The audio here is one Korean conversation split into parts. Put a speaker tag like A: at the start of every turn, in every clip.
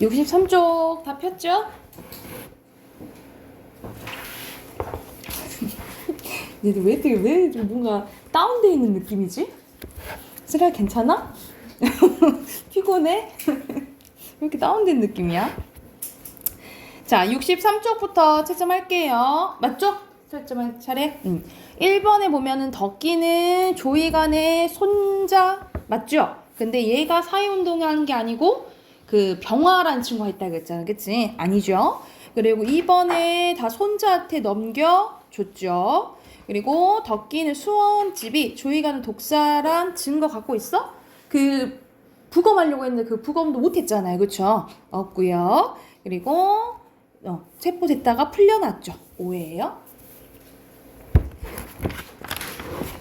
A: 63쪽 다 폈죠? 왜 뭔가 다운돼 있는 느낌이지? 슬아 괜찮아? 피곤해? 왜 이렇게 다운된 느낌이야? 자, 63쪽부터 채점할게요. 맞죠? 채점할 차례? 1번에 보면은 덕기는 조이간의 손자 맞죠? 근데 얘가 사회운동하는 게 아니고 그 병화라는 친구가 있다 그랬잖아. 그치? 아니죠? 그리고 2번에 다 손자한테 넘겨줬죠. 그리고 덕기는 수험집이 조이간은 독사란 증거 갖고 있어? 그 부검하려고 했는데 그 부검도 못했잖아요. 그쵸? 없고요. 그리고 체포됐다가 풀려났죠. 오해예요.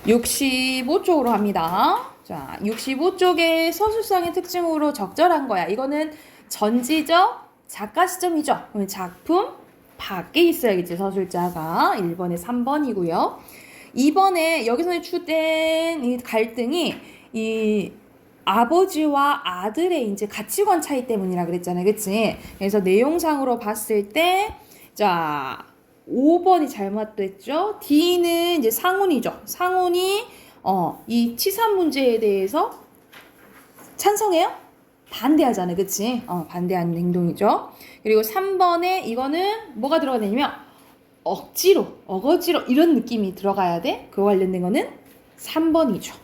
A: 65쪽으로 합니다. 자, 65쪽의 서술상의 특징으로 적절한 거야. 이거는 전지적 작가 시점이죠. 작품 밖에 있어야겠지, 서술자가. 1번에 3번이고요. 2번에 여기서 주된 이 갈등이 이 아버지와 아들의 이제 가치관 차이 때문이라 그랬잖아요. 그치? 그래서 내용상으로 봤을 때, 자, 5번이 잘못됐죠? D는 이제 상훈이죠. 상훈이, 이 치산 문제에 대해서 찬성해요? 반대하잖아요. 그치? 반대하는 행동이죠. 그리고 3번에 이거는 뭐가 들어가야 되냐면, 억지로, 어거지로 이런 느낌이 들어가야 돼. 그거 관련된 거는 3번이죠.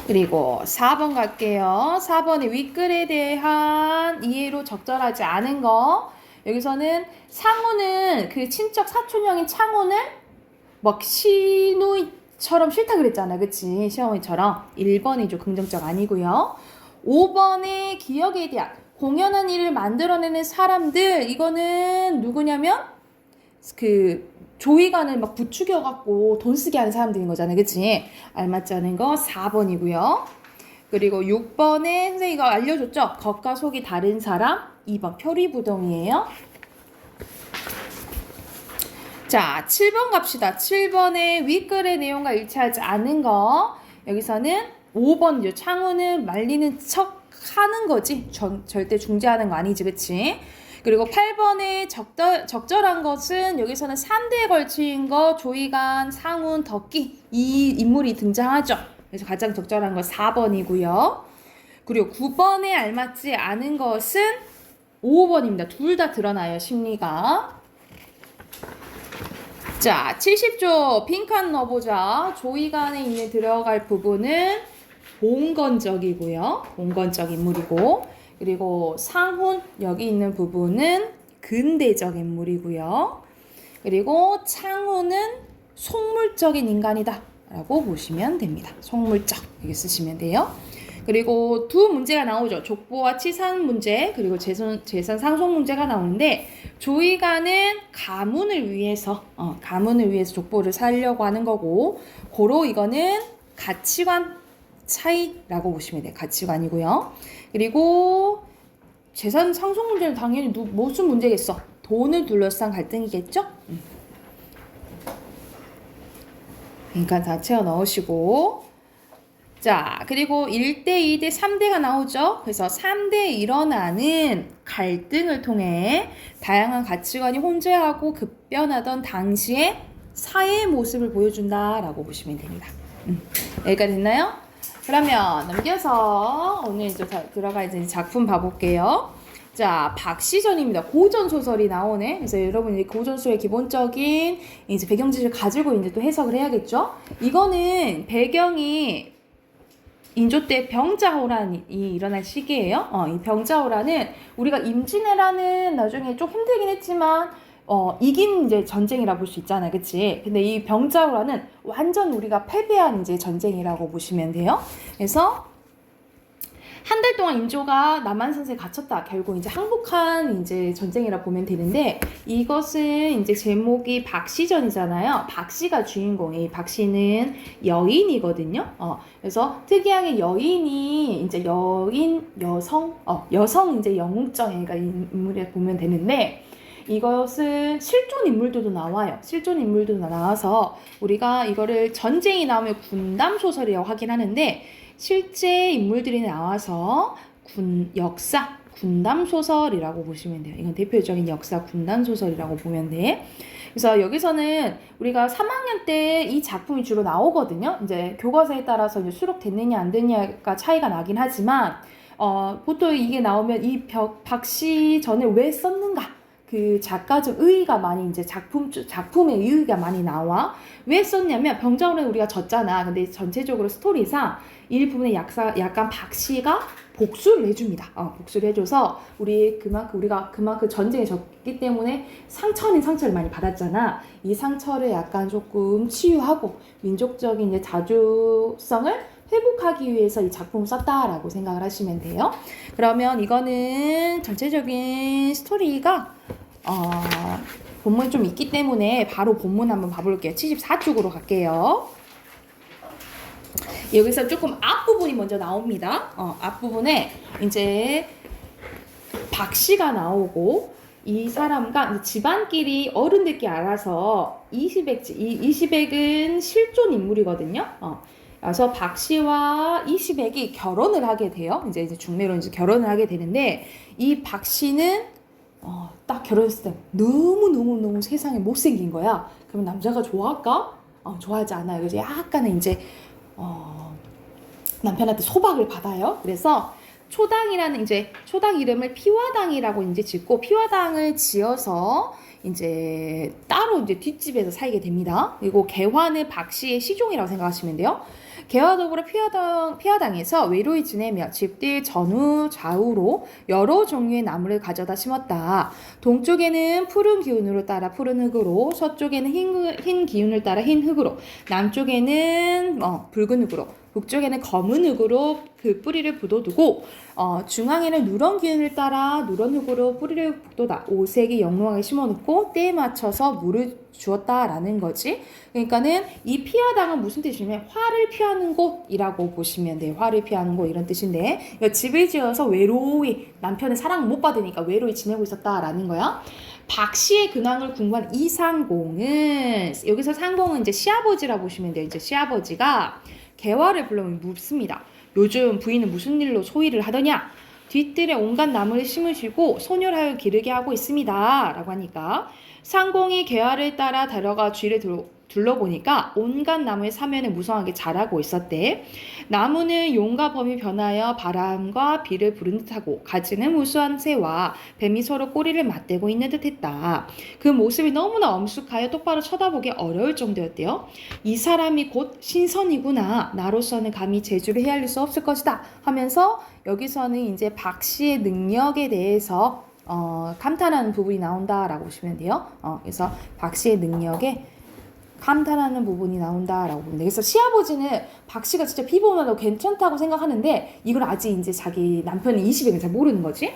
A: 그리고 4번 갈게요. 4번의 윗글에 대한 이해로 적절하지 않은 거. 여기서는 상우는 그 친척 사촌형인 창훈을 막 시누이처럼 싫다 그랬잖아. 그치? 시어머니처럼. 1번이죠. 긍정적 아니고요. 5번의 기억에 대한 공연한 일을 만들어내는 사람들. 이거는 누구냐면 그 조이간을 막 부추겨갖고 돈 쓰게 하는 사람들인 거잖아요. 그치? 알맞지 않은 거 4번이고요. 그리고 6번에 선생님이 이거 알려줬죠? 겉과 속이 다른 사람 2번 표리부동이에요. 자, 7번 갑시다. 7번의 윗글의 내용과 일치하지 않은 거. 여기서는 5번이죠. 창훈은 말리는 척 하는 거지. 절대 중재하는 거 아니지. 그치? 그리고 8번에 적절한 것은 여기서는 3대에 걸친 거 조이간, 상훈, 덕기 이 인물이 등장하죠. 그래서 가장 적절한 건 4번이고요. 그리고 9번에 알맞지 않은 것은 5번입니다. 둘 다 드러나요. 심리가. 자, 70조 빈칸 넣어보자. 조이간에 있는 들어갈 부분은 봉건적이고요. 봉건적 인물이고 그리고 상훈 여기 있는 부분은 근대적 인물이고요. 그리고 창훈은 속물적인 인간이다 라고 보시면 됩니다. 속물적 이렇게 쓰시면 돼요. 그리고 두 문제가 나오죠. 족보와 치산 문제 그리고 재산 상속 문제가 나오는데 조이간은 가문을 위해서 족보를 살려고 하는 거고 고로 이거는 가치관 차이라고 보시면 돼요. 가치관이고요. 그리고 재산 상속 문제는 당연히 무슨 문제겠어? 돈을 둘러싼 갈등이겠죠? 그러니까 다 채워 넣으시고 자 그리고 1대, 2대, 3대가 나오죠. 그래서 3대에 일어나는 갈등을 통해 다양한 가치관이 혼재하고 급변하던 당시의 사회의 모습을 보여준다라고 보시면 됩니다. 여기까지 됐나요? 그러면 넘겨서 오늘 이제 들어가 이제 작품 봐볼게요. 자, 박시전입니다. 고전 소설이 나오네. 그래서 여러분 이 고전 소설의 기본적인 이제 배경 지식을 가지고 이제 또 해석을 해야겠죠. 이거는 배경이 인조 때 병자호란이 일어날 시기예요. 이 병자호란은 우리가 임진왜란은 나중에 좀 힘들긴 했지만 이긴 이제 전쟁이라 볼 수 있잖아요. 그치? 근데 이 병자호란은 완전 우리가 패배한 이제 전쟁이라고 보시면 돼요. 그래서 한 달 동안 인조가 남한산세에 갇혔다. 결국 이제 항복한 이제 전쟁이라 보면 되는데 이것은 이제 제목이 박시전이잖아요. 박씨가 주인공이 박씨는 여인이거든요. 그래서 특이하게 여인이 이제 여성 이제 영웅적 인물에 보면 되는데 이것은 실존 인물들도 나와요. 실존 인물들도 나와서 우리가 이거를 전쟁이 나오면 군담 소설이라고 하긴 하는데 실제 인물들이 나와서 역사 군담 소설이라고 보시면 돼요. 이건 대표적인 역사 군담 소설이라고 보면 돼. 그래서 여기서는 우리가 3학년 때 이 작품이 주로 나오거든요. 이제 교과서에 따라서 이제 수록됐느냐 안 됐느냐가 차이가 나긴 하지만 보통 이게 나오면 이 박씨 전에 왜 썼는가? 그 작가적 의의가 많이 이제 작품의 의의가 많이 나와. 왜 썼냐면 병자호란에 우리가 졌잖아. 근데 전체적으로 스토리상 일부분에 약간 박씨가 복수를 해줍니다. 복수를 해줘서 우리가 그만큼 전쟁에 졌기 때문에 상처는 상처를 많이 받았잖아. 이 상처를 약간 조금 치유하고 민족적인 이제 자주성을 회복하기 위해서 이 작품을 썼다라고 생각을 하시면 돼요. 그러면 이거는 전체적인 스토리가 본문이 좀 있기 때문에 바로 본문 한번 봐볼게요. 74쪽으로 갈게요. 여기서 조금 앞부분이 먼저 나옵니다. 앞부분에 이제 박씨가 나오고 이 사람과 집안끼리 어른들끼리 알아서 이시백은 실존 인물이거든요. 그래서 박씨와 이시백이 결혼을 하게 돼요. 이제 중매로 이제 결혼을 하게 되는데 이 박씨는 딱 결혼했을 때 너무 세상에 못생긴 거야. 그러면 남자가 좋아할까? 좋아하지 않아요. 그래서 약간은 이제 남편한테 소박을 받아요. 그래서 초당이라는 이제 초당 이름을 피화당이라고 이제 짓고 피화당을 지어서 이제 따로 이제 뒷집에서 살게 됩니다. 그리고 개화는 박씨의 시종이라고 생각하시면 돼요. 개화 더불어 피화당에서 외로이 지내며 집들 전후 좌우로 여러 종류의 나무를 가져다 심었다. 동쪽에는 푸른 기운으로 따라 푸른 흙으로, 서쪽에는 흰 기운을 따라 흰 흙으로, 남쪽에는 붉은 흙으로, 북쪽에는 검은 흙으로 그 뿌리를 부둬두고 중앙에는 누런 기운을 따라 누런 흙으로 뿌리를 북돋아 5색이 영롱하게 심어놓고 때에 맞춰서 물을 주었다라는 거지. 그러니까는 이 피화당은 무슨 뜻이냐면 화를 피하는 곳이라고 보시면 돼요. 화를 피하는 곳 이런 뜻인데 집을 지어서 외로이 남편의 사랑을 못 받으니까 외로이 지내고 있었다라는 거야. 박씨의 근황을 궁금한 이상공은 여기서 상공은 이제 시아버지라 보시면 돼요. 이제 시아버지가 개화를 불러오면 묻습니다. 요즘 부인은 무슨 일로 소일을 하더냐? 뒤뜰에 온갖 나무를 심으시고 소멸하여 기르게 하고 있습니다. 라고 하니까 상공이 개화를 따라 데려가 쥐를 둘러보니까 온갖 나무의 사면에 무성하게 자라고 있었대. 나무는 용과 범이 변하여 바람과 비를 부른 듯하고 가지는 무수한 새와 뱀이 서로 꼬리를 맞대고 있는 듯했다. 그 모습이 너무나 엄숙하여 똑바로 쳐다보기 어려울 정도였대요. 이 사람이 곧 신선이구나. 나로서는 감히 재주를 헤아릴 수 없을 것이다. 하면서 여기서는 이제 박씨의 능력에 대해서 감탄하는 부분이 나온다라고 보시면 돼요. 그래서 박씨의 능력에 감탄하는 부분이 나온다라고 보면 돼요. 그래서 시아버지는 박씨가 진짜 피부만도 괜찮다고 생각하는데 이걸 아직 이제 자기 남편이 이시백은 잘 모르는 거지.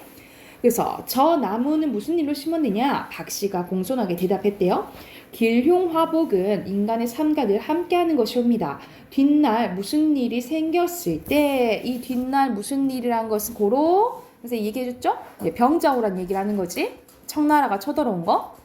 A: 그래서 저 나무는 무슨 일로 심었느냐? 박씨가 공손하게 대답했대요. 길흉화복은 인간의 삶과 늘 함께하는 것이옵니다. 뒷날 무슨 일이 생겼을 때 이 뒷날 무슨 일이란 것은 고로 그래서 얘기해줬죠? 병자호란 얘기를 하는 거지. 청나라가 쳐들어온 거.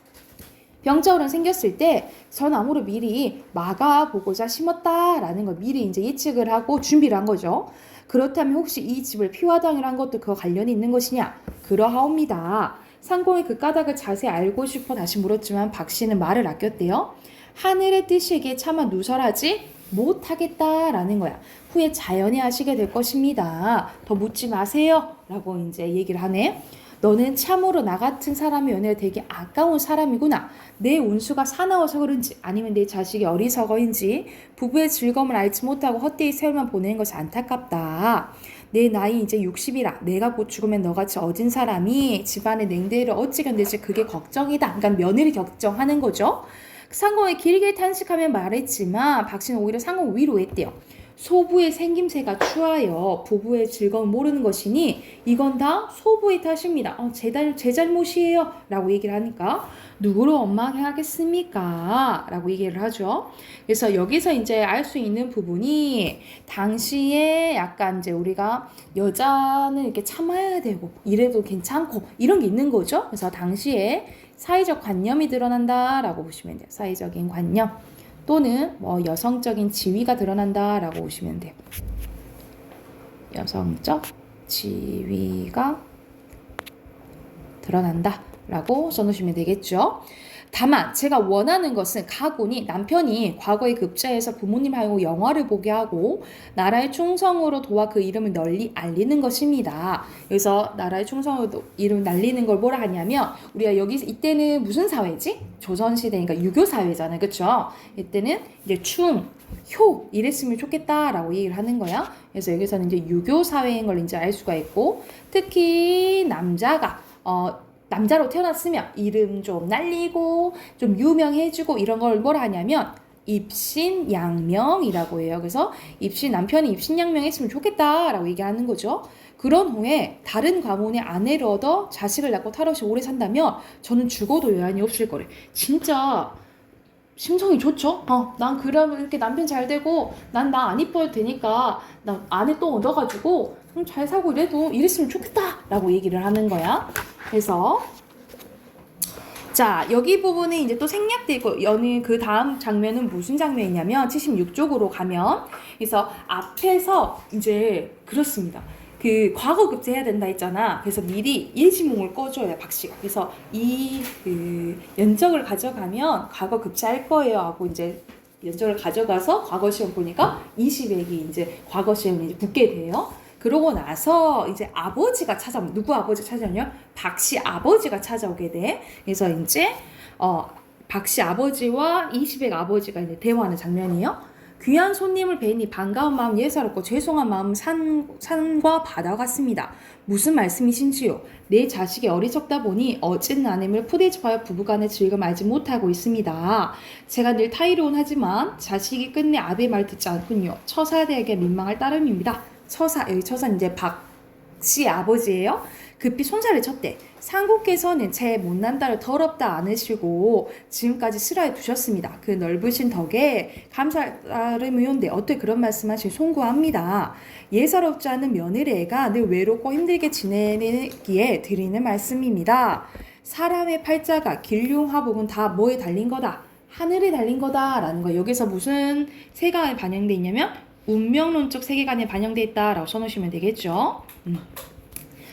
A: 병자호란 생겼을 때 저 나무를 미리 막아보고자 심었다라는 걸 미리 이제 예측을 하고 준비를 한 거죠. 그렇다면 혹시 이 집을 피화당이란 것도 그와 관련이 있는 것이냐? 그러하옵니다. 상공이 그 까닭을 자세히 알고 싶어 다시 물었지만 박씨는 말을 아꼈대요. 하늘의 뜻이기에 차마 누설하지 못하겠다라는 거야. 후에 자연히 아시게 될 것입니다. 더 묻지 마세요. 라고 이제 얘기를 하네. 너는 참으로 나 같은 사람의 연애가 되게 아까운 사람이구나. 내 운수가 사나워서 그런지 아니면 내 자식이 어리석어인지 부부의 즐거움을 알지 못하고 헛되이 세월만 보내는 것이 안타깝다. 내 나이 이제 60이라 내가 곧 죽으면 너같이 어진 사람이 집안의 냉대를 어찌 견딜지 그게 걱정이다. 그러니까 며느리 걱정하는 거죠. 상공이 길게 탄식하며 말했지만 박씨는 오히려 상공을 위로했대요. 소부의 생김새가 추하여 부부의 즐거움 모르는 것이니 이건 다 소부의 탓입니다. 제 잘못이에요. 라고 얘기를 하니까 누구를 원망하겠습니까? 라고 얘기를 하죠. 그래서 여기서 이제 알 수 있는 부분이 당시에 약간 이제 우리가 여자는 이렇게 참아야 되고 이래도 괜찮고 이런 게 있는 거죠. 그래서 당시에 사회적 관념이 드러난다라고 보시면 돼요. 사회적인 관념. 또는 여성적인 지위가 드러난다라고 보시면 돼요. 여성적 지위가 드러난다 라고 써놓으시면 되겠죠. 다만 제가 원하는 것은 가군이 남편이 과거에 급제해서 부모님하고 영화를 보게 하고 나라의 충성으로 도와 그 이름을 널리 알리는 것입니다. 그래서 나라의 충성으로 이름 날리는 걸 뭐라 하냐면 우리가 여기 이때는 무슨 사회지? 조선시대니까 유교 사회잖아요. 그쵸? 이때는 이제 효 이랬으면 좋겠다라고 얘기를 하는 거야. 그래서 여기서는 이제 유교 사회인 걸 이제 알 수가 있고 특히 남자로 태어났으면 이름 좀 날리고 좀 유명해지고 이런 걸 뭐라 하냐면 입신양명이라고 해요. 그래서 남편이 입신양명했으면 좋겠다라고 얘기하는 거죠. 그런 후에 다른 가문의 아내를 얻어 자식을 낳고 탈없이 오래 산다면 저는 죽어도 여한이 없을 거래. 진짜 심성이 좋죠? 난 그러면 이렇게 남편 잘 되고 난 나 안 이뻐도 되니까 나 아내 또 얻어가지고 잘 살고 이랬으면 좋겠다 라고 얘기를 하는 거야. 그래서 자 여기 부분에 이제 또 생략돼 있고 그 다음 장면은 무슨 장면이냐면 76쪽으로 가면 그래서 앞에서 이제 그렇습니다. 그 과거 급제해야 된다 했잖아. 그래서 미리 예지몽을 꺼줘요 박씨가. 그래서 그 연적을 가져가면 과거 급제할 거예요 하고 이제 연적을 가져가서 과거 시험 보니까 20액이 이제 과거 시험에 이제 붙게 돼요. 그러고 나서 이제 아버지가 누구 아버지 찾아오냐? 박씨 아버지가 찾아오게 돼. 그래서 이제 박씨 아버지와 20액 아버지가 이제 대화하는 장면이에요. 귀한 손님을 뵈니 반가운 마음 예사롭고 죄송한 마음 산과 바다 같습니다. 무슨 말씀이신지요? 내 자식이 어리석다 보니 어쨌는 아내를 푸대접하여 부부간의 즐거움 알지 못하고 있습니다. 제가 늘 타이로운 하지만 자식이 끝내 아비의 말 듣지 않군요. 처사대에게 민망할 따름입니다. 여기 처사는 이제 박씨 아버지예요. 급히 손살을 쳤대. 상국께서는 제 못난 딸을 더럽다 않으시고 지금까지 실화에 두셨습니다. 그 넓으신 덕에 감사할 따름이온데 어떻게 그런 말씀하실 송구합니다. 예사롭지 않은 며느리가 늘 외롭고 힘들게 지내기에 드리는 말씀입니다. 사람의 팔자가 길흉화복은 다 뭐에 달린 거다? 하늘에 달린 거다라는 거예요. 여기서 무슨 세계관이 반영돼 있냐면 운명론적 세계관에 반영돼 있다라고 써놓으시면 되겠죠.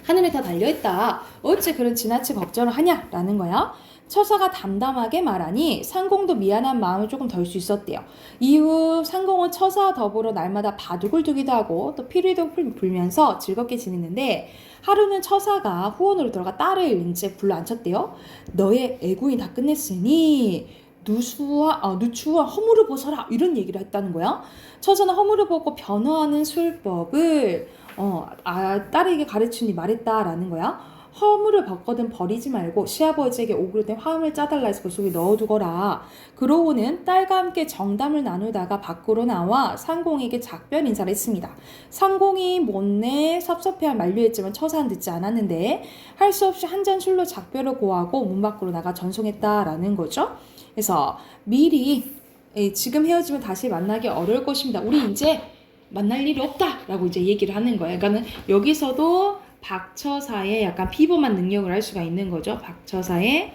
A: 하늘에 다 달려있다. 어째 그런 지나치 걱정을 하냐라는 거야. 처사가 담담하게 말하니 상공도 미안한 마음을 조금 덜 수 있었대요. 이후 상공은 처사와 더불어 날마다 바둑을 두기도 하고 또 피리도 불면서 즐겁게 지냈는데 하루는 처사가 후원으로 들어가 딸을 이제 불러 앉혔대요. 너의 애구이 다 끝냈으니 누추와 허물을 벗어라 이런 얘기를 했다는 거야. 처사는 허물을 벗고 변화하는 술법을 딸에게 가르치니 말했다라는 거야. 허물을 벗거든 버리지 말고 시아버지에게 오그릇된 화음을 짜달라 해서 그 속에 넣어두거라. 그러고는 딸과 함께 정담을 나누다가 밖으로 나와 상공에게 작별 인사를 했습니다. 상공이 못내 섭섭해야 만류했지만 처사는 듣지 않았는데 할 수 없이 한 잔 술로 작별을 고하고 문 밖으로 나가 전송했다라는 거죠. 그래서 미리 지금 헤어지면 다시 만나기 어려울 것입니다. 우리 이제 만날 일이 없다라고 이제 얘기를 하는 거예요. 그러니까는 여기서도 박처사의 약간 비범한 능력을 할 수가 있는 거죠. 박처사의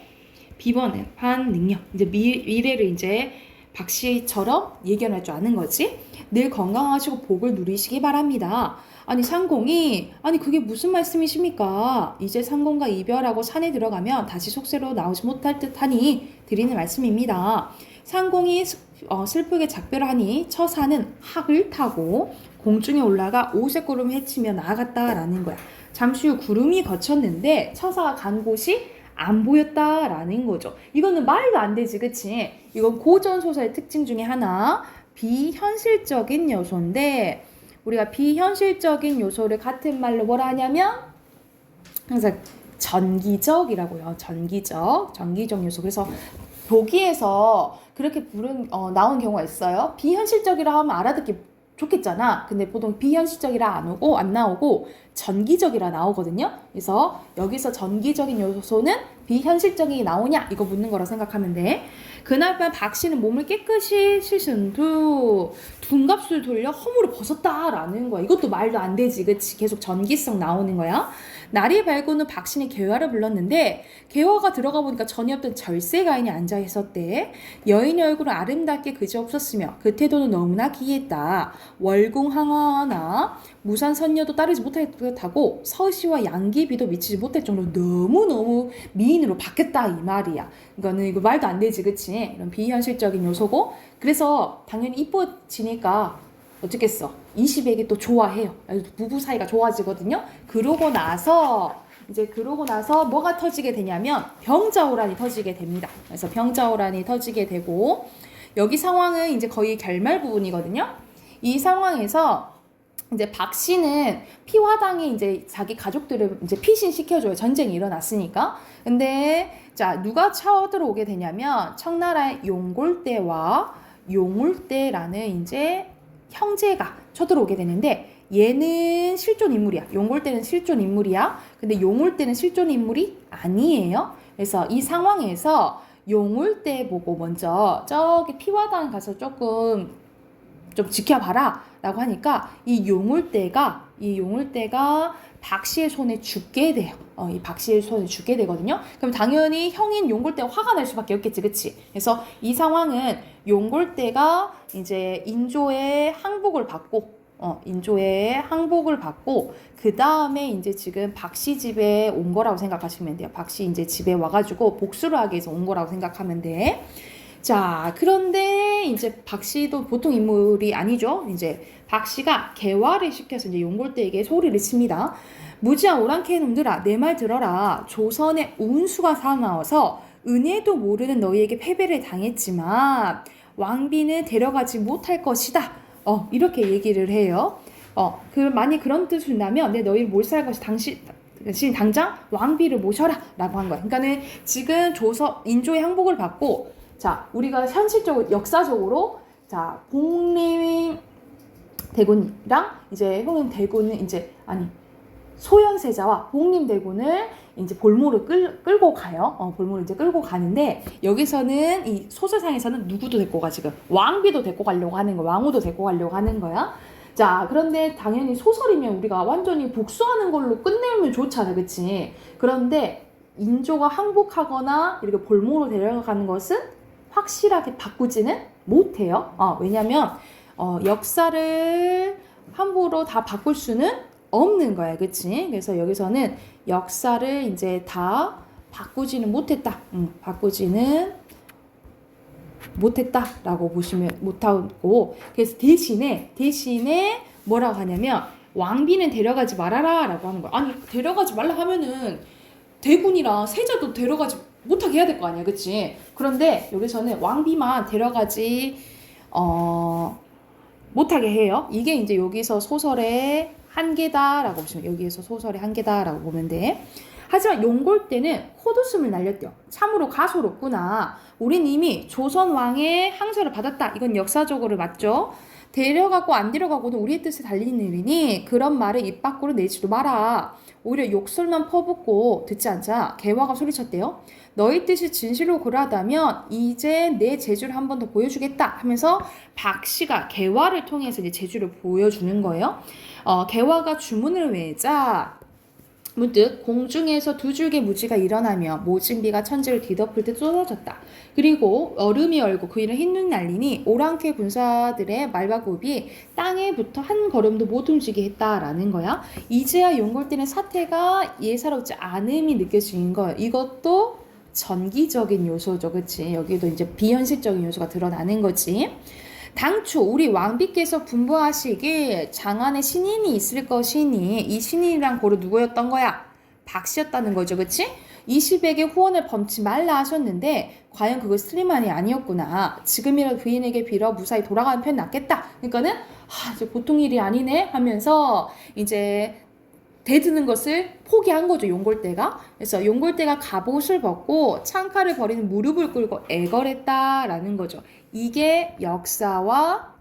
A: 비범한 능력. 이제 미래를 이제 박씨처럼 예견할 줄 아는 거지. 늘 건강하시고 복을 누리시기 바랍니다. 아니 상공이 그게 무슨 말씀이십니까? 이제 상공과 이별하고 산에 들어가면 다시 속세로 나오지 못할 듯하니 드리는 말씀입니다. 상공이 슬프게 작별을 하니 처사는 학을 타고 공중에 올라가 오색구름을 헤치며 나아갔다라는 거야. 잠시 후 구름이 거쳤는데 처사가 간 곳이 안 보였다라는 거죠. 이거는 말도 안 되지, 그치? 이건 고전소설의 특징 중에 하나, 비현실적인 요소인데 우리가 비현실적인 요소를 같은 말로 뭐라 하냐면 항상 전기적이라고요. 전기적 요소. 그래서 보기에서 그렇게 나온 경우가 있어요. 비현실적이라 하면 알아듣기 좋겠잖아. 근데 보통 비현실적이라 안 나오고 전기적이라 나오거든요. 그래서 여기서 전기적인 요소는 비현실적이 나오냐 이거 묻는 거라 생각하면 돼. 그날 밤 박씨는 몸을 깨끗이 씻은 후 둔갑술 돌려 허물을 벗었다라는 거야. 이것도 말도 안 되지, 그치? 계속 전기성 나오는 거야. 날이 밝은 후 박신이 개화를 불렀는데 개화가 들어가 보니까 전에 없던 절세 가인이 앉아 있었대. 여인의 얼굴은 아름답게 그지없었으며 그 태도는 너무나 기이했다. 월궁항하나 무산 선녀도 따르지 못하고 서시와 양귀비도 미치지 못할 정도로 너무너무 미인으로 바뀌었다 이 말이야. 이거는 이거 말도 안 되지, 그치? 이런 비현실적인 요소고, 그래서 당연히 이뻐지니까 어쩌겠어. 20에게 또 좋아해요. 부부 사이가 좋아지거든요. 그러고 나서 뭐가 터지게 되냐면 병자호란이 터지게 됩니다. 그래서 병자호란이 터지게 되고, 여기 상황은 이제 거의 결말 부분이거든요. 이 상황에서 이제 박 씨는 피화당이 이제 자기 가족들을 이제 피신시켜줘요. 전쟁이 일어났으니까. 근데 자, 누가 쳐들어오게 되냐면 청나라의 용골대와 용울대라는 이제 형제가 쳐들어오게 되는데, 얘는 실존 인물이야. 용골대는 실존 인물이야. 근데 용울대는 실존 인물이 아니에요. 그래서 이 상황에서 용울대 보고 먼저 저기 피화당 가서 조금 좀 지켜봐라 라고 하니까 이 용울대가 박씨의 손에 죽게 돼요. 이 박씨의 손에 죽게 되거든요. 그럼 당연히 형인 용골대가 화가 날 수밖에 없겠지, 그치? 그래서 이 상황은 용골대가 이제 인조의 항복을 받고, 그 다음에 이제 지금 박씨 집에 온 거라고 생각하시면 돼요. 박씨 이제 집에 와가지고 복수를 하기 위해서 온 거라고 생각하면 돼. 자, 그런데 이제 박씨도 보통 인물이 아니죠. 이제 박씨가 개화를 시켜서 이제 용골대에게 소리를 칩니다. 무지한 오랑캐 놈들아, 내 말 들어라. 조선에 운수가 사나워서 은혜도 모르는 너희에게 패배를 당했지만 왕비는 데려가지 못할 것이다. 이렇게 얘기를 해요. 만약 그런 뜻을 나면 내 너희를 몰살할 것이 당신 당장 왕비를 모셔라 라고 한 거야. 그러니까는 지금 인조의 항복을 받고, 자, 우리가 현실적으로 역사적으로 자, 복림 대군이랑 이제 형님 대군은 이제 소현세자와 복림 대군을 이제 볼모로 끌고 가요. 볼모로 이제 끌고 가는데, 여기서는 이 소설상에서는 누구도 데리고 가, 지금 왕비도 데리고 가려고 하는 거야. 왕후도 데리고 가려고 하는 거야. 자, 그런데 당연히 소설이면 우리가 완전히 복수하는 걸로 끝내면 좋잖아, 그치? 그런데 인조가 항복하거나 이렇게 볼모로 데려가는 것은 확실하게 바꾸지는 못해요. 왜냐면 역사를 함부로 다 바꿀 수는 없는 거야, 그치? 그래서 여기서는 역사를 이제 다 바꾸지는 못했다. 바꾸지는 못했다라고 보시면 못하고, 그래서 대신에 뭐라고 하냐면 왕비는 데려가지 말아라라고 하는 거야. 아니, 데려가지 말라 하면은 대군이랑 세자도 데려가지 못하게 해야 될 거 아니야, 그치? 그런데 여기서는 왕비만 데려가지 못하게 해요. 이게 이제 여기서 소설의 한계다라고 보시면, 여기에서 소설의 한계다라고 보면 돼. 하지만 용골대는 헛웃음을 날렸대요. 참으로 가소롭구나. 우린 이미 조선 왕의 항소를 받았다. 이건 역사적으로 맞죠? 데려가고 안 데려가고는 우리의 뜻에 달리는 일이니 그런 말을 입 밖으로 내지도 마라. 오히려 욕설만 퍼붓고 듣지 않자 개화가 소리쳤대요. 너희 뜻이 진실로 그러하다면 이제 내 재주를 한 번 더 보여주겠다 하면서 박씨가 개화를 통해서 이제 재주를 보여주는 거예요. 개화가 주문을 외자 문득 공중에서 두 줄기 무지가 일어나며 모진비가 천지를 뒤덮을 듯 쏟아졌다. 그리고 얼음이 얼고 그 위를 흰눈이 날리니 오랑캐 군사들의 말과 굽이 땅에 붙어 한 걸음도 못 움직이게 했다라는 거야. 이제야 용골대는 사태가 예사롭지 않음이 느껴지는 거야. 이것도 전기적인 요소죠, 그치? 여기도 이제 비현실적인 요소가 드러나는 거지. 당초 우리 왕비께서 분부하시길 장안에 신인이 있을 것이니 이 신인이란 고로 누구였던 거야? 박씨였다는 거죠, 그치? 20에게 후원을 범치 말라 하셨는데 과연 그거 슬리만이 아니었구나. 지금이라도 부인에게 빌어 무사히 돌아가는 편이 낫겠다. 그러니까는 이제 보통 일이 아니네 하면서 이제 대드는 것을 포기한 거죠, 용골대가. 그래서 용골대가 갑옷을 벗고 창칼을 버리는 무릎을 꿇고 애걸했다라는 거죠. 이게 역사와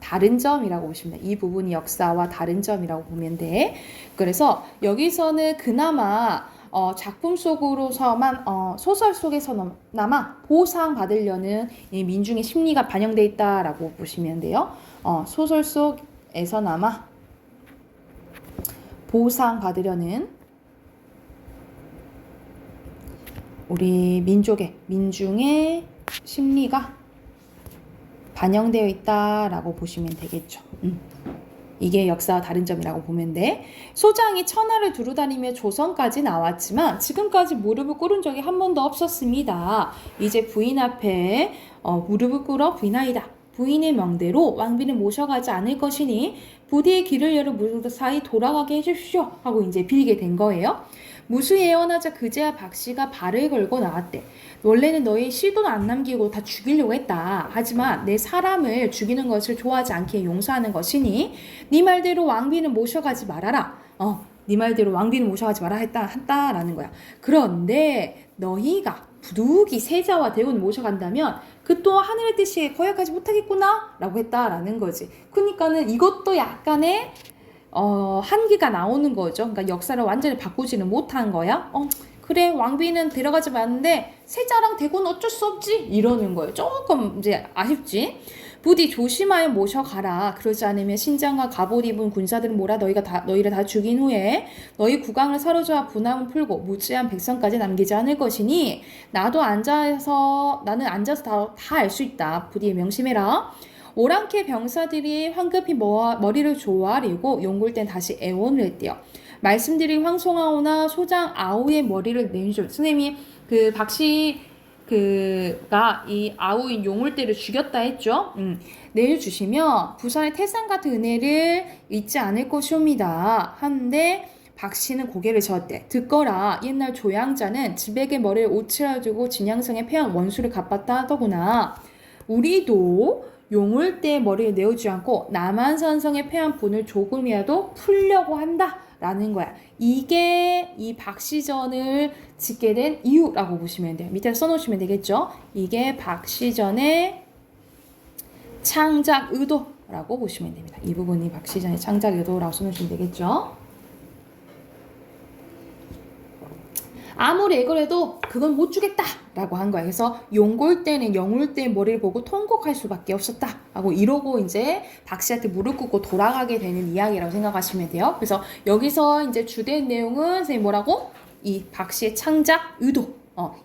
A: 다른 점이라고 보시면 돼. 이 부분이 역사와 다른 점이라고 보면 돼. 그래서 여기서는 그나마 작품 속으로서만 소설 속에서나마 보상받으려는 이 민중의 심리가 반영돼 있다라고 보시면 돼요. 소설 속에서나마 보상받으려는 우리 민중의 심리가 반영되어 있다라고 보시면 되겠죠. 이게 역사와 다른 점이라고 보면 돼. 소장이 천하를 두루다니며 조선까지 나왔지만 지금까지 무릎을 꿇은 적이 한 번도 없었습니다. 이제 부인 앞에 무릎을 꿇어 부인하이다. 부인의 명대로 왕비를 모셔가지 않을 것이니 부디의 길을 열어 무사히 돌아가게 해주십시오 하고 이제 빌게 된 거예요. 무수 예언하자 그제야 박씨가 발을 걸고 나왔대. 원래는 너희 씨도 안 남기고 다 죽이려고 했다. 하지만 내 사람을 죽이는 것을 좋아하지 않기에 용서하는 것이니 네 말대로 왕비는 모셔가지 말아라. 네 말대로 왕비는 모셔가지 말아 했다라는 거야. 그런데 너희가 부득이 세자와 대운을 모셔간다면 그 또한 하늘의 뜻이 거역하지 못하겠구나 라고 했다라는 거지. 그러니까는 이것도 약간의 한계가 나오는 거죠. 그러니까 역사를 완전히 바꾸지는 못한 거야. 그래 왕비는 데려가지 마는데 세자랑 대구는 어쩔 수 없지 이러는 거예요. 조금 이제 아쉽지. 부디 조심하여 모셔가라. 그러지 않으면 신장과 갑옷 입은 군사들을 몰아 너희를 다 죽인 후에 너희 국왕을 사로잡아 분함을 풀고 무지한 백성까지 남기지 않을 것이니 나는 앉아서 다 알 수 있다. 부디 명심해라. 오랑캐 병사들이 황급히 머리를 조아리고 용골 땐 다시 애원을 했대요. 말씀드린 황송아오나 소장 아우의 머리를 내주죠. 선생님이 그 박씨 그가 이 아우인 용울대를 죽였다 했죠. 내려주시면 부산의 태산 같은 은혜를 잊지 않을 것이옵니다. 하는데 박씨는 고개를 저었대. 듣거라. 옛날 조양자는 지백의 머리를 오치라두고 진양성에 패한 원수를 갚았다 하더구나. 우리도 용울대의 머리를 내어주지 않고 남한산성에 패한 분을 조금이라도 풀려고 한다 라는 거야. 이게 이 박씨전을 짓게 된 이유라고 보시면 돼요. 밑에 써놓으시면 되겠죠. 이게 박씨전의 창작 의도라고 보시면 됩니다. 이 부분이 박씨전의 창작 의도라고 써놓으시면 되겠죠. 아무리 애걸해도 그건 못 주겠다 라고 한 거야. 그래서 용골 때는 영울대의 머리를 보고 통곡할 수밖에 없었다 하고 이러고 이제 박씨한테 무릎 꿇고 돌아가게 되는 이야기라고 생각하시면 돼요. 그래서 여기서 이제 주된 내용은 선생님 뭐라고? 이 박씨의 창작 의도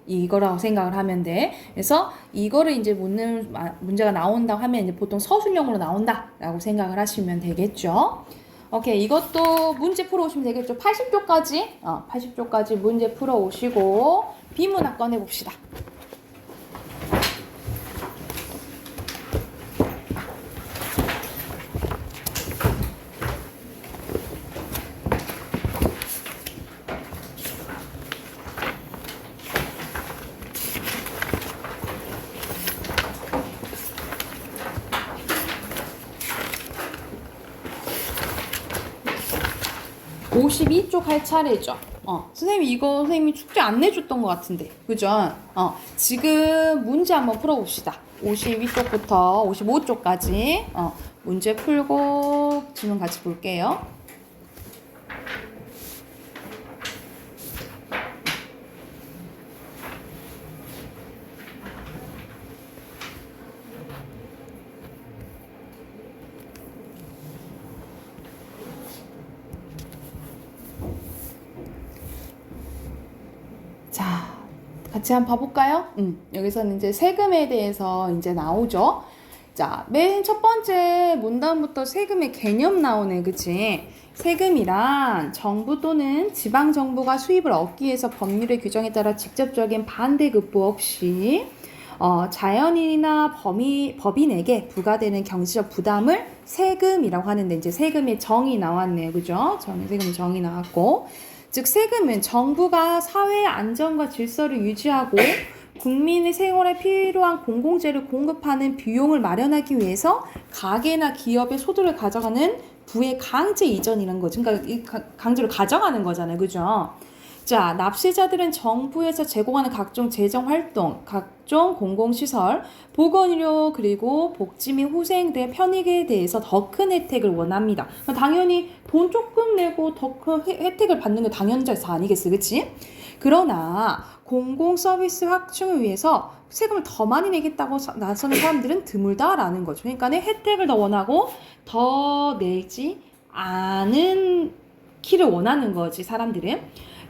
A: 이거라고 생각을 하면 돼. 그래서 이거를 이제 묻는 문제가 나온다고 하면 이제 보통 서술형으로 나온다라고 생각을 하시면 되겠죠. 오케이, 이것도 문제 풀어오시면 되겠죠. 80쪽까지 80쪽까지 문제 풀어오시고 비문학 꺼내봅시다. (52쪽) 할 차례죠. 선생님이 이거 선생님이 축제 안 내줬던 것 같은데, 그죠? 지금 문제 한번 풀어봅시다. 52쪽부터 55쪽까지 문제 풀고 질문 같이 볼게요. 자, 같이 한번 봐볼까요? 여기서는 이제 세금에 대해서 이제 나오죠. 자, 맨 첫 번째 문단부터 세금의 개념 나오네, 그치? 세금이란 정부 또는 지방정부가 수입을 얻기 위해서 법률의 규정에 따라 직접적인 반대급부 없이 자연인이나 법인에게 부과되는 경제적 부담을 세금이라고 하는데 이제 세금의 정의 나왔네요, 그죠? 세금의 정의 나왔고. 즉 세금은 정부가 사회의 안정과 질서를 유지하고 국민의 생활에 필요한 공공재를 공급하는 비용을 마련하기 위해서 가게나 기업의 소득을 가져가는 부의 강제 이전이라는 거죠. 그러니까 이 강제로 가져가는 거잖아요. 그죠? 자, 납세자들은 정부에서 제공하는 각종 재정활동, 각종 공공시설, 보건의료 그리고 복지 및 후생 등 편익에 대해서 더 큰 혜택을 원합니다. 당연히 돈 조금 내고 더 큰 혜택을 받는 게 당연한 사 아니겠어요? 그치? 그러나 공공서비스 확충을 위해서 세금을 더 많이 내겠다고 나서는 사람들은 드물다라는 거죠. 그러니까 혜택을 더 원하고 더 내지 않은 키를 원하는 거지, 사람들은.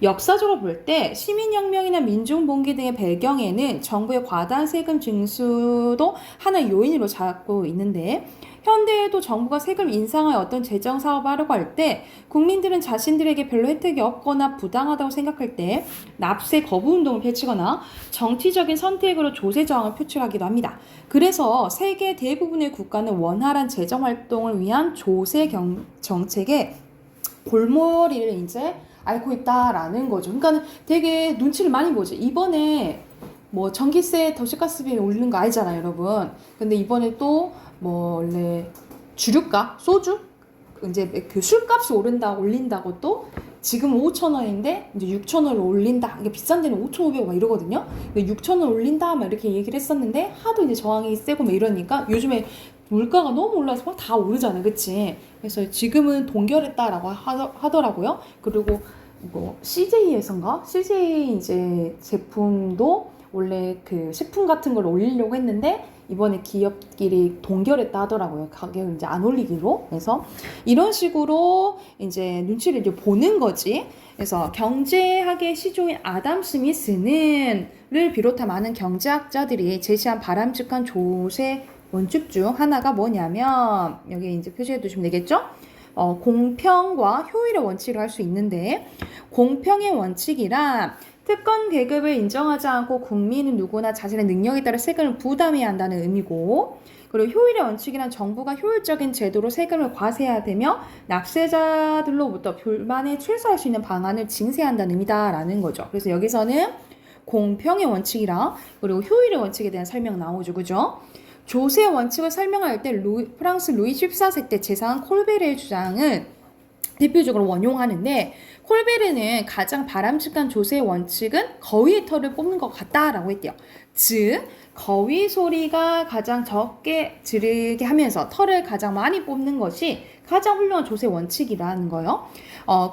A: 역사적으로 볼 때 시민혁명이나 민중봉기 등의 배경에는 정부의 과다한 세금 징수도 하나의 요인으로 잡고 있는데, 현대에도 정부가 세금 인상하여 어떤 재정 사업을 하려고 할 때 국민들은 자신들에게 별로 혜택이 없거나 부당하다고 생각할 때 납세 거부 운동을 펼치거나 정치적인 선택으로 조세 저항을 표출하기도 합니다. 그래서 세계 대부분의 국가는 원활한 재정 활동을 위한 조세 정책에 골머리를 이제 앓고 있다라는 거죠. 그러니까 되게 눈치를 많이 보지. 이번에 뭐 전기세, 도시가스비 올리는 거 알잖아요, 여러분. 근데 이번에 또 뭐 원래 주류값, 소주 이제 그 술값이 올린다고 또 지금 5,000원인데 이제 6,000원을 올린다. 이게 비싼 데는 5,500원 막 이러거든요. 근데 6,000원 올린다 막 이렇게 얘기를 했었는데 하도 이제 저항이 세고 막 이러니까 요즘에 물가가 너무 올라서 막 다 오르잖아, 그치? 그래서 지금은 동결했다라고 하더라고요. 그리고 뭐 CJ에선가? CJ 이제 제품도 원래 그 식품 같은 걸 올리려고 했는데 이번에 기업끼리 동결했다 하더라고요. 가격을 이제 안 올리기로. 그래서 이런 식으로 이제 눈치를 이제 보는 거지. 그래서 경제학의 시조인 아담 스미스는를 비롯한 많은 경제학자들이 제시한 바람직한 조세 원칙 중 하나가 뭐냐면 여기 이제 표시해 두시면 되겠죠? 공평과 효율의 원칙을 할 수 있는데, 공평의 원칙이란 특권 계급을 인정하지 않고 국민은 누구나 자신의 능력에 따라 세금을 부담해야 한다는 의미고, 그리고 효율의 원칙이란 정부가 효율적인 제도로 세금을 과세하되며 납세자들로부터 불만을 최소화할 수 있는 방안을 징세한다는 의미다라는 거죠. 그래서 여기서는 공평의 원칙이랑 그리고 효율의 원칙에 대한 설명 나오죠, 그죠? 조세 원칙을 설명할 때 프랑스 루이 14세 때 제상한 콜베르의 주장을 대표적으로 원용하는데, 콜베르는 가장 바람직한 조세 원칙은 거위의 털을 뽑는 것 같다라고 했대요. 즉 거위 소리가 가장 적게 지르게 하면서 털을 가장 많이 뽑는 것이 가장 훌륭한 조세 원칙이라는 거예요.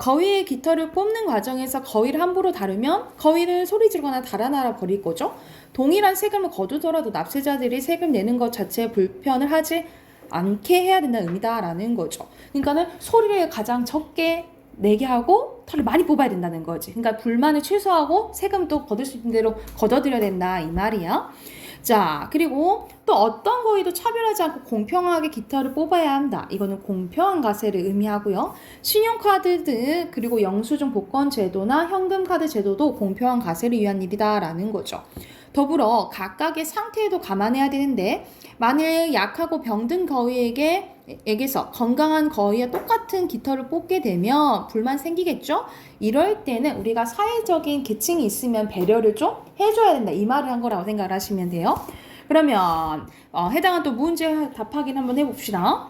A: 거위의 깃털을 뽑는 과정에서 거위를 함부로 다루면 거위를 소리 지르거나 달아나라 버릴 거죠. 동일한 세금을 거두더라도 납세자들이 세금 내는 것 자체에 불편을 하지 않게 해야 된다는 의미다라는 거죠. 그러니까는 소리를 가장 적게 내게 하고 털을 많이 뽑아야 된다는 거지. 그러니까 불만을 최소화하고 세금도 거둘 수 있는 대로 걷어들여야 된다 이 말이야. 자, 그리고 또 어떤 거에도 차별하지 않고 공평하게 깃털을 뽑아야 한다. 이거는 공평한 과세를 의미하고요. 신용카드 등 그리고 영수증 복권 제도나 현금카드 제도도 공평한 과세를 위한 일이다라는 거죠. 더불어 각각의 상태에도 감안해야 되는데, 만일 약하고 병든 거위에게서 건강한 거위와 똑같은 깃털을 뽑게 되면 불만 생기겠죠? 이럴 때는 우리가 사회적인 계층이 있으면 배려를 좀 해줘야 된다. 이 말을 한 거라고 생각을 하시면 돼요. 그러면 해당한 또 문제 답 확인 한번 해봅시다.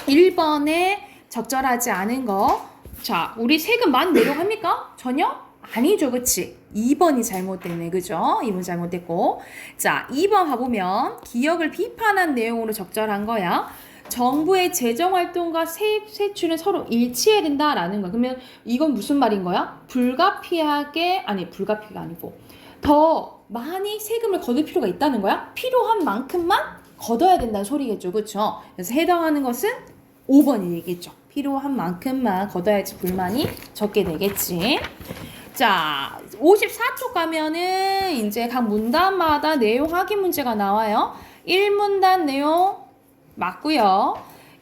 A: 1번에 적절하지 않은 거. 자, 우리 세금 많이 내려고 합니까? 전혀? 아니죠, 그치? 2번이 잘못됐네, 그죠? 2번 잘못됐고. 자, 2번 가보면 기역을 비판한 내용으로 적절한 거야. 정부의 재정활동과 세입 세출은 서로 일치해야 된다라는 거야. 그러면 이건 무슨 말인 거야? 불가피하게, 아니 불가피가 아니고 더 많이 세금을 거둘 필요가 있다는 거야. 필요한 만큼만 걷어야 된다는 소리겠죠, 그쵸? 그래서 해당하는 것은 5번이 되겠죠. 필요한 만큼만 걷어야지 불만이 적게 되겠지. 자, 54쪽 가면은 이제 각 문단마다 내용 확인 문제가 나와요. 1문단 내용 맞고요.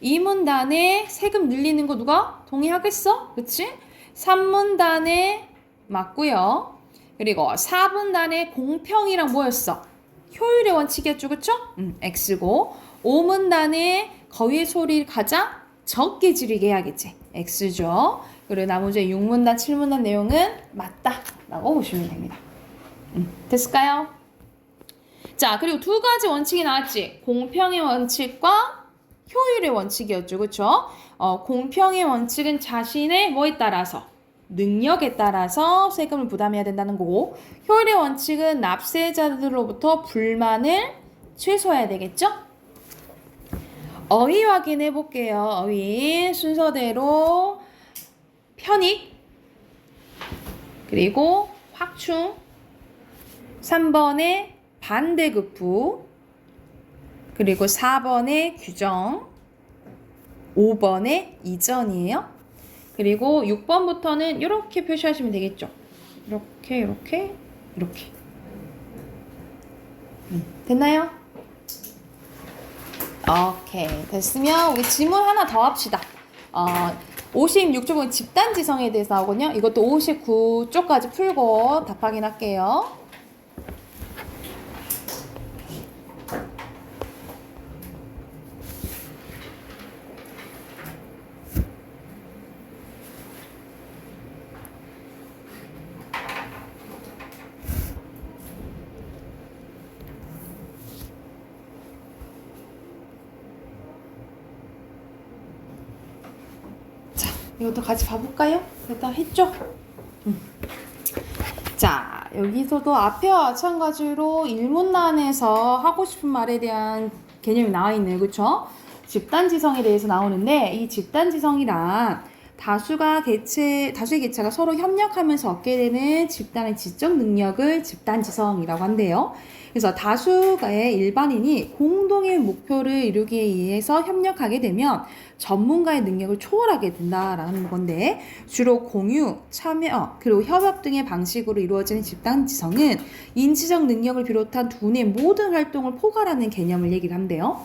A: 2문단에 세금 늘리는 거 누가 동의하겠어? 그치? 3문단에 맞고요. 그리고 4문단에 공평이랑 뭐였어? 효율의 원칙이었죠, 그쵸? X고. 5문단에 거위의 소리를 가장 적게 지르게 해야겠지. X죠. 그리고 나머지 6문단, 7문단 내용은 맞다라고 보시면 됩니다. 됐을까요? 자, 그리고 두 가지 원칙이 나왔지. 공평의 원칙과 효율의 원칙이었죠. 그쵸? 공평의 원칙은 자신의 뭐에 따라서? 능력에 따라서 세금을 부담해야 된다는 거고, 효율의 원칙은 납세자들로부터 불만을 최소화해야 되겠죠? 어휘 확인해 볼게요. 어휘 순서대로 편익, 그리고 확충, 3번에 반대급부, 그리고 4번에 규정, 5번에 이전이에요. 그리고 6번부터는 이렇게 표시하시면 되겠죠. 이렇게, 이렇게, 이렇게. 됐나요? 오케이. 됐으면 우리 지문 하나 더 합시다. 56쪽은 집단지성에 대해서 나오거든요. 이것도 59쪽까지 풀고 답 확인할게요. 이것도 같이 봐볼까요? 일단 했죠? 자, 여기서도 앞에와 마찬가지로 일문란에서 하고 싶은 말에 대한 개념이 나와 있네요. 그쵸? 집단지성에 대해서 나오는데, 이 집단지성이란 다수의 개체가 서로 협력하면서 얻게 되는 집단의 지적 능력을 집단지성이라고 한대요. 그래서 다수의 일반인이 공동의 목표를 이루기 위해서 협력하게 되면 전문가의 능력을 초월하게 된다라는 건데, 주로 공유, 참여, 그리고 협업 등의 방식으로 이루어지는 집단지성은 인지적 능력을 비롯한 두뇌 모든 활동을 포괄하는 개념을 얘기를 한대요.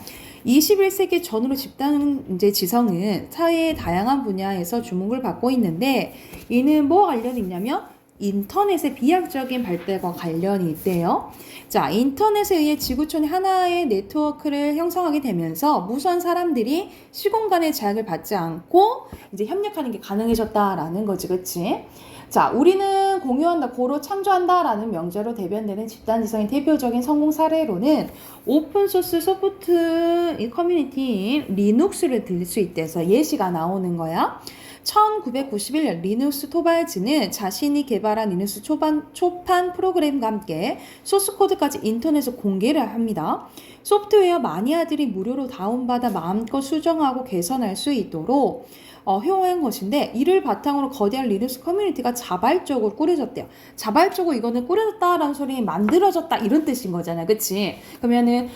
A: 21세기 전후로 집단지성은 사회의 다양한 분야에서 주목을 받고 있는데, 이는 뭐와 관련이 있냐면 인터넷의 비약적인 발달과 관련이 있대요. 자, 인터넷에 의해 지구촌이 하나의 네트워크를 형성하게 되면서 무수한 사람들이 시공간의 제약을 받지 않고 이제 협력하는 게 가능해졌다라는 거지, 그치? 자, 우리는 공유한다, 고로 창조한다라는 명제로 대변되는 집단지성의 대표적인 성공 사례로는 오픈소스 소프트 커뮤니티인 리눅스를 들릴 수 있대서 예시가 나오는 거야. 1991년 리눅스 토발즈는 자신이 개발한 리눅스 초판 프로그램과 함께 소스코드까지 인터넷에 공개를 합니다. 소프트웨어 마니아들이 무료로 다운받아 마음껏 수정하고 개선할 수 있도록 효용한 것인데, 이를 바탕으로 거대한 리눅스 커뮤니티가 자발적으로 꾸려졌대요. 자발적으로 이거는 꾸려졌다라는 소리, 만들어졌다 이런 뜻인 거잖아요. 그치? 그러면은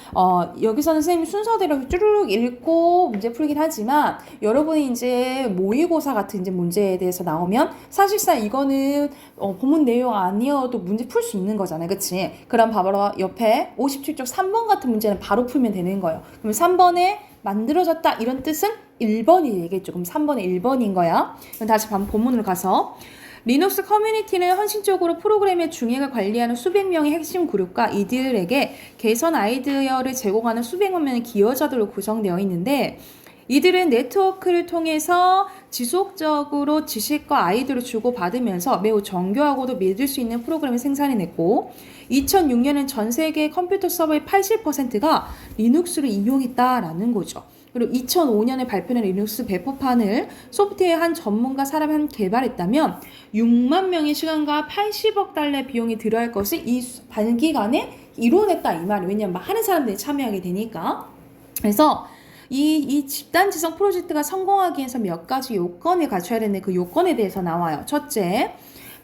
A: 여기서는 선생님이 순서대로 쭈르륵 읽고 문제 풀긴 하지만, 여러분이 이제 모의고사 같은 이제 문제에 대해서 나오면 사실상 이거는 본문 내용 아니어도 문제 풀 수 있는 거잖아요. 그치? 그럼 바로 옆에 57쪽 3번 같은 문제는 바로 풀면 되는 거예요. 그럼 3번에 만들어졌다 이런 뜻은 1번이 되겠죠. 그럼 3번에 1번인 거야. 그럼 다시 본문으로 가서, 리눅스 커뮤니티는 헌신적으로 프로그램의 중행을 관리하는 수백 명의 핵심 그룹과 이들에게 개선 아이디어를 제공하는 수백만 명의 기여자들로 구성되어 있는데, 이들은 네트워크를 통해서 지속적으로 지식과 아이디어를 주고받으면서 매우 정교하고도 믿을 수 있는 프로그램을 생산해냈고, 2006년엔 전 세계 컴퓨터 서버의 80%가 리눅스를 이용했다라는 거죠. 그리고 2005년에 발표된 리눅스 배포판을 소프트웨어 한 전문가 사람이 한 개발했다면 6만 명의 시간과 80억 달러의 비용이 들어갈 것을 이 단기간에 이뤄냈다 이 말이에요. 왜냐하면 많은 사람들이 참여하게 되니까. 그래서 이 집단지성 프로젝트가 성공하기 위해서 몇 가지 요건을 갖춰야 되는데, 그 요건에 대해서 나와요. 첫째,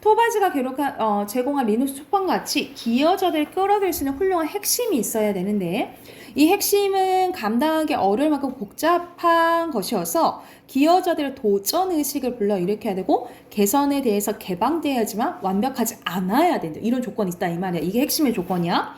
A: 토바즈가 제공한 리눅스 초판같이 기여자들을 끌어들일 수 있는 훌륭한 핵심이 있어야 되는데, 이 핵심은 감당하기 어려울 만큼 복잡한 것이어서 기여자들의 도전의식을 불러일으켜야 되고, 개선에 대해서 개방되어야지만 완벽하지 않아야 된다. 이런 조건이 있다 이 말이야. 이게 핵심의 조건이야.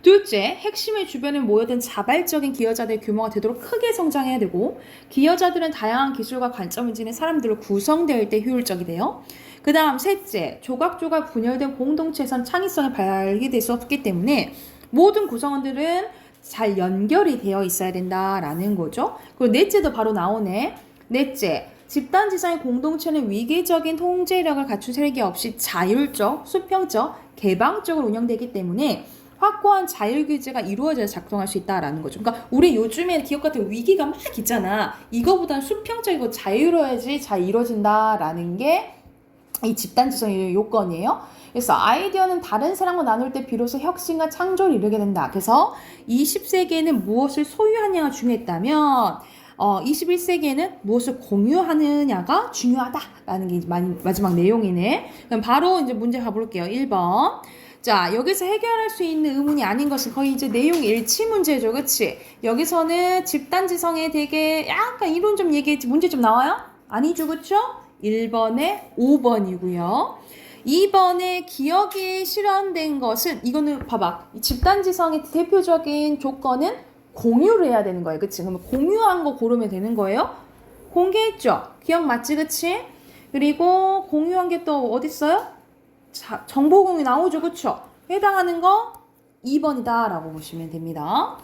A: 둘째, 핵심의 주변에 모여든 자발적인 기여자들의 규모가 되도록 크게 성장해야 되고, 기여자들은 다양한 기술과 관점을 지닌 사람들로 구성될 때 효율적이 돼요. 그 다음 셋째, 조각조각 분열된 공동체에선 창의성이 발휘될 수 없기 때문에 모든 구성원들은 잘 연결이 되어 있어야 된다라는 거죠. 그리고 넷째도 바로 나오네. 넷째, 집단지성의 공동체는 위계적인 통제력을 갖춘 세력이 없이 자율적, 수평적, 개방적으로 운영되기 때문에 확고한 자율규제가 이루어져야 작동할 수 있다라는 거죠. 그러니까 우리 요즘에 기업 같은 위기가 막 있잖아. 이거보다는 수평적이고 자유로워야지 잘 이루어진다라는 게 이 집단지성의 요건이에요. 그래서 아이디어는 다른 사람과 나눌 때 비로소 혁신과 창조를 이루게 된다. 그래서 20세기에는 무엇을 소유하냐가 중요했다면 21세기에는 무엇을 공유하느냐가 중요하다라는 게 마지막 내용이네. 그럼 바로 이제 문제 가볼게요. 1번. 자, 여기서 해결할 수 있는 의문이 아닌 것은 거의 이제 내용 일치 문제죠. 그치? 여기서는 집단지성에 되게 약간 이론 좀 얘기했지 문제 좀 나와요? 아니죠. 그쵸? 1번에 5번이고요. 2번에 기억이 실현된 것은 이거는 봐봐. 집단지성의 대표적인 조건은 공유를 해야 되는 거예요. 그치? 그러면 공유한 거 고르면 되는 거예요. 공개했죠? 기억 맞지? 그치? 그리고 공유한 게 또 어디 있어요? 자, 정보 공유 나오죠? 그쵸? 해당하는 거 2번이다 라고 보시면 됩니다.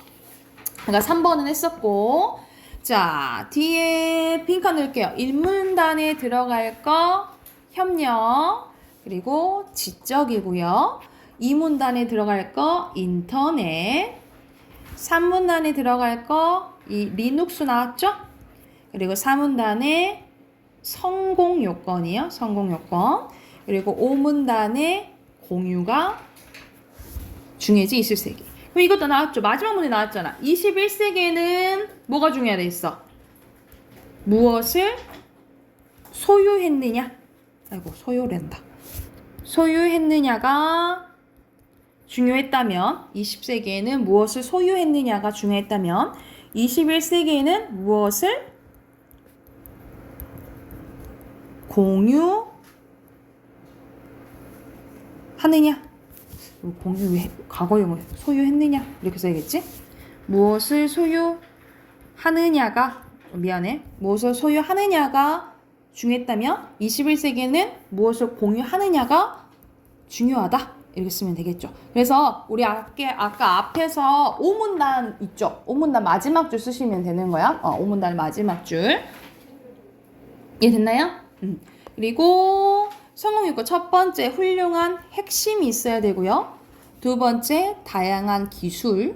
A: 그러니까 3번은 했었고, 자, 뒤에 빈칸 넣을게요. 1문단에 들어갈 거 협력, 그리고 지적이고요. 2문단에 들어갈 거 인터넷, 3문단에 들어갈 거 이 리눅스 나왔죠? 그리고 4문단에 성공 요건이요. 성공 요건. 그리고 5문단에 공유가 중요해지 20세기. 그럼 이것도 나왔죠? 마지막 문제 나왔잖아. 21세기에는 뭐가 중요하다 했어? 무엇을 소유했느냐? 아이고, 소유랜다. 소유했느냐가 중요했다면, 20세기에는 무엇을 소유했느냐가 중요했다면, 21세기에는 무엇을 공유하느냐? 공유 왜 과거형을 소유했느냐? 이렇게 써야겠지? 무엇을 소유하느냐가 미안해. 무엇을 소유하느냐가 중요했다면 21세기에는 무엇을 공유하느냐가 중요하다. 이렇게 쓰면 되겠죠. 그래서 우리 아까 앞에서 5문단 있죠? 5문단 마지막 줄 쓰시면 되는 거야. 5문단 마지막 줄. 이해됐나요? 그리고 성공요건 첫 번째 훌륭한 핵심이 있어야 되고요. 두 번째 다양한 기술.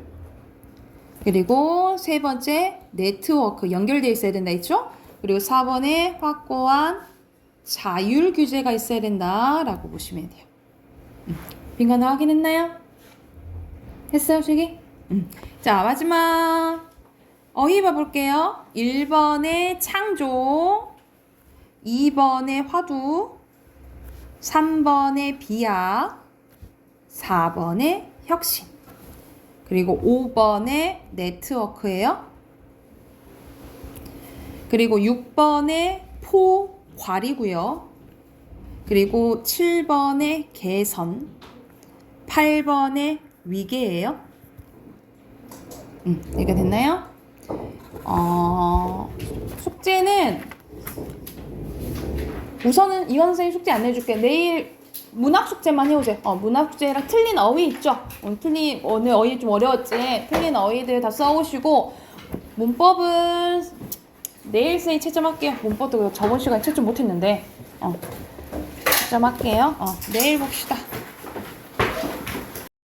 A: 그리고 세 번째 네트워크 연결되어 있어야 된다 했죠? 그리고 4번에 확고한 자율 규제가 있어야 된다라고 보시면 돼요. 빈칸 다 확인했나요? 했어요, 저기? 자, 마지막 어휘 봐볼게요. 1번에 창조, 2번에 화두, 3번에 비약, 4번에 혁신, 그리고 5번에 네트워크예요. 그리고 6번에 포괄이고요. 그리고 7번에 개선, 8번에 위계예요. 이렇게 됐나요? 숙제는 우선은 이원 선생님 숙제 안 내줄게. 내일 문학 숙제만 해오세요. 문학 숙제랑 틀린 어휘 있죠? 오늘 어휘 좀 어려웠지? 틀린 어휘들 다 써오시고, 문법은 내일 선생님 채점할게요. 문법도 저번 시간에 채점 못했는데, 채점할게요. 내일 봅시다.